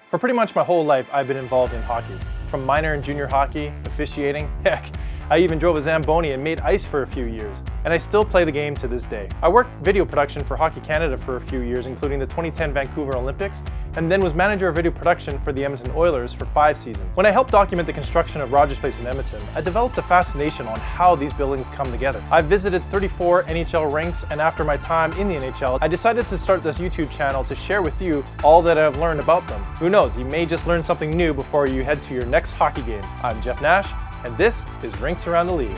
For pretty much my whole life, I've been involved in hockey. From minor and junior hockey, officiating, heck, I even drove a Zamboni and made ice for a few years. And I still play the game to this day. I worked video production for Hockey Canada for a few years, including the 2010 Vancouver Olympics, and then was manager of video production for the Edmonton Oilers for 5 seasons. When I helped document the construction of Rogers Place in Edmonton, I developed a fascination on how these buildings come together. I've visited 34 NHL rinks, and after my time in the NHL, I decided to start this YouTube channel to share with you all that I've learned about them. Who knows, you may just learn something new before you head to your next hockey game. I'm Jeff Nash, and this is Rinks Around the League.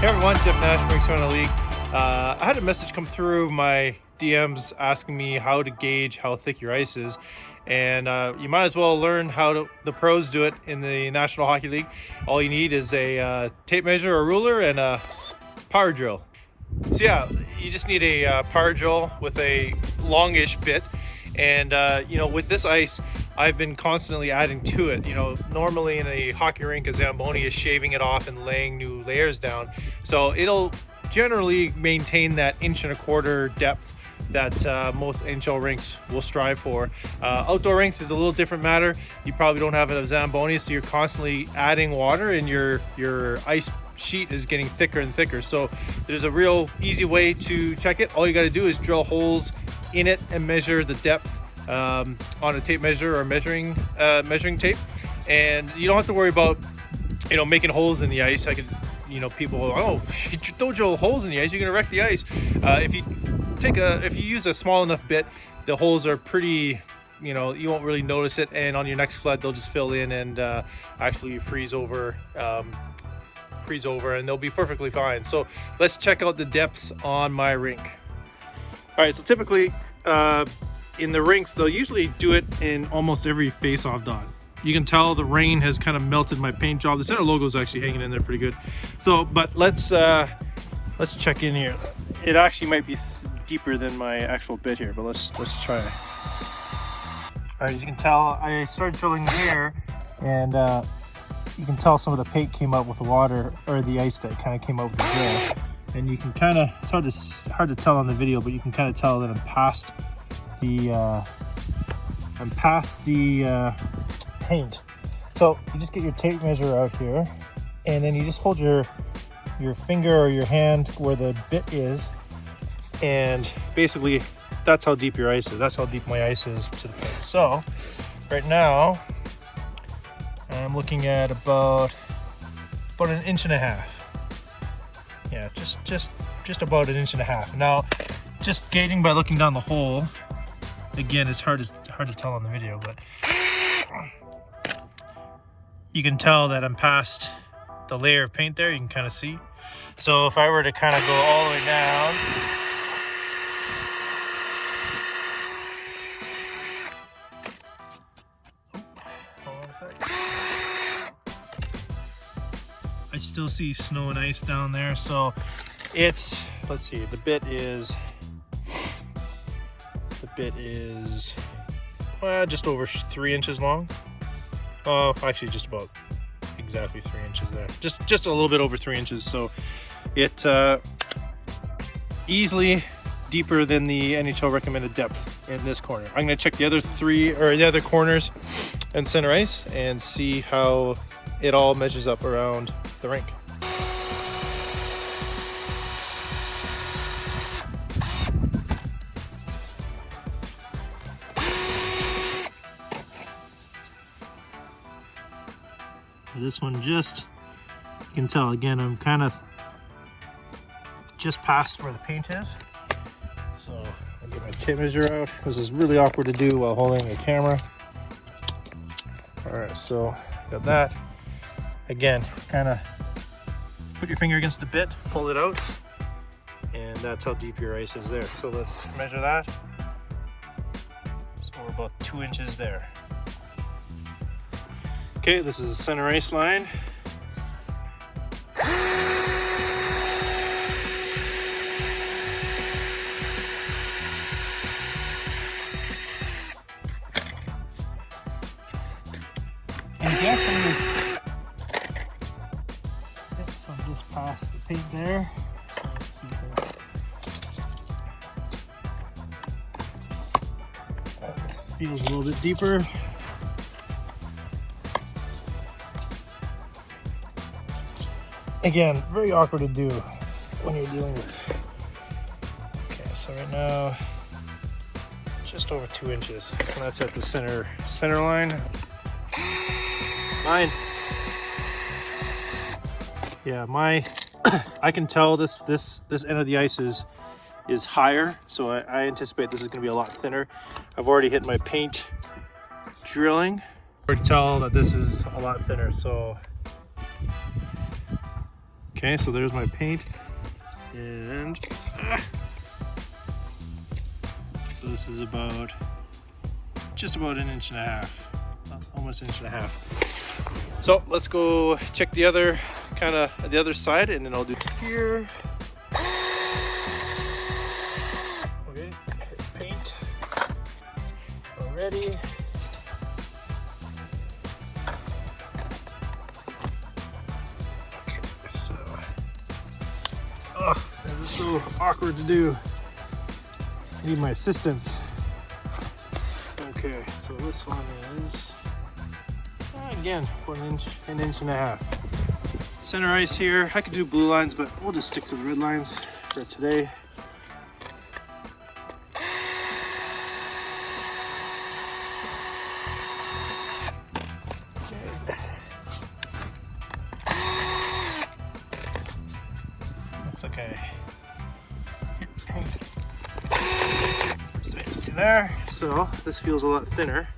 Hey everyone, Jeff Nash, Rinks Around the League. I had a message come through my DMs asking me how to gauge how thick your ice is, and you might as well learn how the pros do it in the National Hockey League. All you need is a tape measure, a ruler, and a power drill. So yeah, you just need a power drill with a longish bit, and with this ice, I've been constantly adding to it. Normally in a hockey rink, a Zamboni is shaving it off and laying new layers down. So it'll generally maintain that 1.25 inch depth that most NHL rinks will strive for. Outdoor rinks is a little different matter. You probably don't have a Zamboni, so you're constantly adding water and your ice sheet is getting thicker and thicker. So there's a real easy way to check it. All you got to do is drill holes in it and measure the depth on a tape measure or measuring tape, and you don't have to worry about making holes in the ice. People don't drill holes in the ice, you're gonna wreck the ice. If you use a small enough bit, the holes are pretty, you won't really notice it, and on your next flood they'll just fill in and actually freeze over, and they'll be perfectly fine. So let's check out the depths on my rink. All right, so typically in the rinks, they'll usually do it in almost every face-off dot. You can tell the rain has kind of melted my paint job. The center logo is actually hanging in there pretty good. So, but let's check in here. It actually might be deeper than my actual bit here, but let's try. All right, as you can tell, I started drilling here, and you can tell some of the paint came out with the water, or the ice that kind of came out with the drill. And you can kind of, it's hard to tell on the video, but you can kind of tell that I'm past the paint. So you just get your tape measure out here, and then you just hold your finger or your hand where the bit is, and basically that's how deep your ice is. That's how deep my ice is to the paint. So right now I'm looking at about 1.5 inches. Yeah, just about 1.5 inches. Now, just gauging by looking down the hole, again, it's hard to tell on the video, but you can tell that I'm past the layer of paint there. You can kind of see. So if I were to kind of go all the way down, hold on a second. I still see snow and ice down there. So it's, let's see, the bit is just over 3 inches long. Oh, actually just about exactly 3 inches there. Just a little bit over 3 inches. So it easily deeper than the NHL recommended depth in this corner. I'm gonna check the other the other corners and center ice and see how it all measures up around the rink. This one you can tell, again, I'm kind of just past where the paint is. So I'll get my tape measure out. This is really awkward to do while holding a camera. All right, so got that. Again, kind of put your finger against the bit, pull it out, and that's how deep your ice is there. So let's measure that. So we're about 2 inches there. Okay, this is the center ice line. And definitely, so I'm just past the paint there. So let's see here. feels a little bit deeper. Again, very awkward to do when you're dealing with. Okay, so right now, just over 2 inches. And that's at the center line. Mine. Yeah, I can tell this end of the ice is higher, so I anticipate this is going to be a lot thinner. I've already hit my paint drilling. I can tell that this is a lot thinner, so okay, so there's my paint, and so this is just about 1.5 inches, almost 1.5 inches. So let's go check the other side, and then I'll do here. Okay, paint already. So, oh, this is so awkward to do. I need my assistance. Okay, so this one is again 1.5 inches. Center ice here. I could do blue lines, but we'll just stick to the red lines for today. Okay. Looks okay. Paint precisely there. So this feels a lot thinner.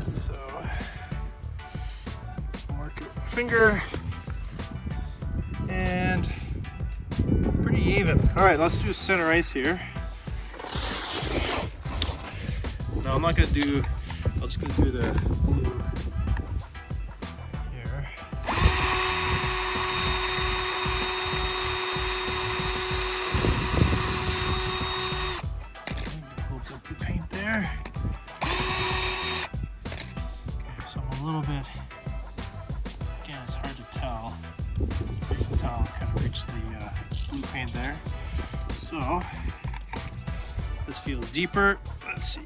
So let's mark it with my finger, and pretty even. All right, let's do center ice here. No, I'm not gonna do. I'm just gonna do the blue here. Pull up the paint there. Okay, so I'm a little bit. Again, it's hard to tell. You can tell I kind of reached the blue paint there. So this feels deeper. Let's see.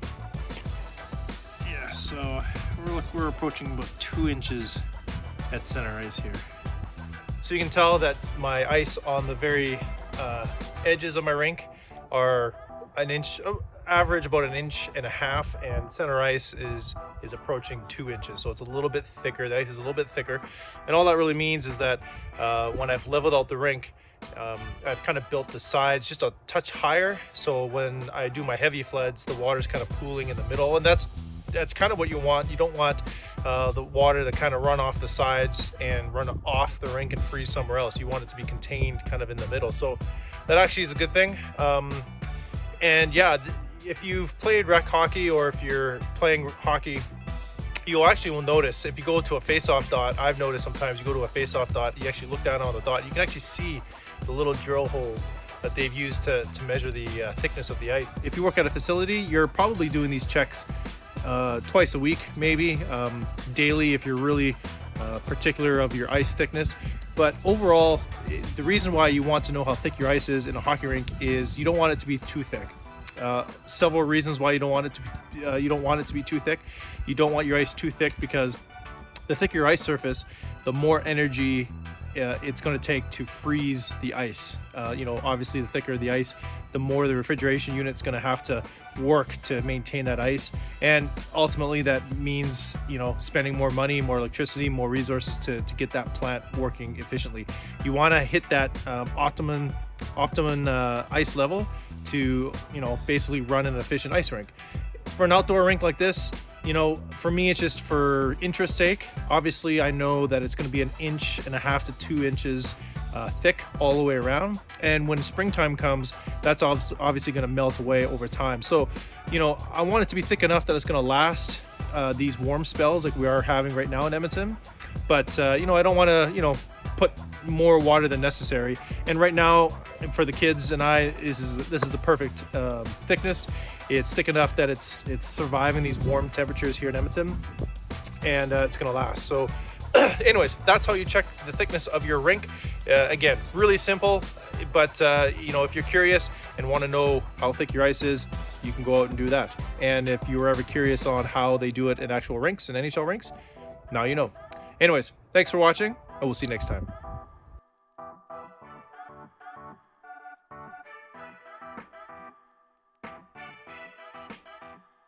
Yeah, so we're approaching about 2 inches at center ice here. So you can tell that my ice on the very edges of my rink are 1 inch, average about 1.5 inches, and center ice is approaching 2 inches. So it's a little bit thicker. The ice is a little bit thicker, and all that really means is that when I've leveled out the rink, I've kind of built the sides just a touch higher. So when I do my heavy floods, the water's kind of pooling in the middle, and that's kind of what you want. You don't want the water to kind of run off the sides and run off the rink and freeze somewhere else. You want it to be contained kind of in the middle. So that actually is a good thing. And yeah, if you've played rec hockey, or if you're playing hockey, you actually will notice if you go to a face-off dot. I've noticed sometimes you go to a face-off dot, you actually look down on the dot, you can actually see the little drill holes that they've used to measure the thickness of the ice. If you work at a facility, you're probably doing these checks twice a week, maybe daily if you're really particular of your ice thickness. But overall, the reason why you want to know how thick your ice is in a hockey rink is you don't want it to be too thick. Several reasons why you don't want it to be too thick. You don't want your ice too thick because the thicker your ice surface, the more energy it's going to take to freeze the ice. Obviously the thicker the ice, the more the refrigeration unit's going to have to work to maintain that ice, and ultimately that means spending more money, more electricity, more resources to get that plant working efficiently. You want to hit that optimum ice level to basically run an efficient ice rink. For an outdoor rink like this, for me, it's just for interest sake. Obviously, I know that it's going to be 1.5 inches to 2 inches thick all the way around. And when springtime comes, that's obviously going to melt away over time. So, I want it to be thick enough that it's going to last these warm spells like we are having right now in Edmonton. But, I don't want to, put more water than necessary. And right now, for the kids and I, this is the perfect thickness. It's thick enough that it's surviving these warm temperatures here in Edmonton, and it's gonna last. So anyways, that's how you check the thickness of your rink. Again, really simple, but if you're curious and want to know how thick your ice is, you can go out and do that. And if you were ever curious on how they do it in actual rinks and NHL rinks, now you know. Anyways, thanks for watching, and we'll see you next time.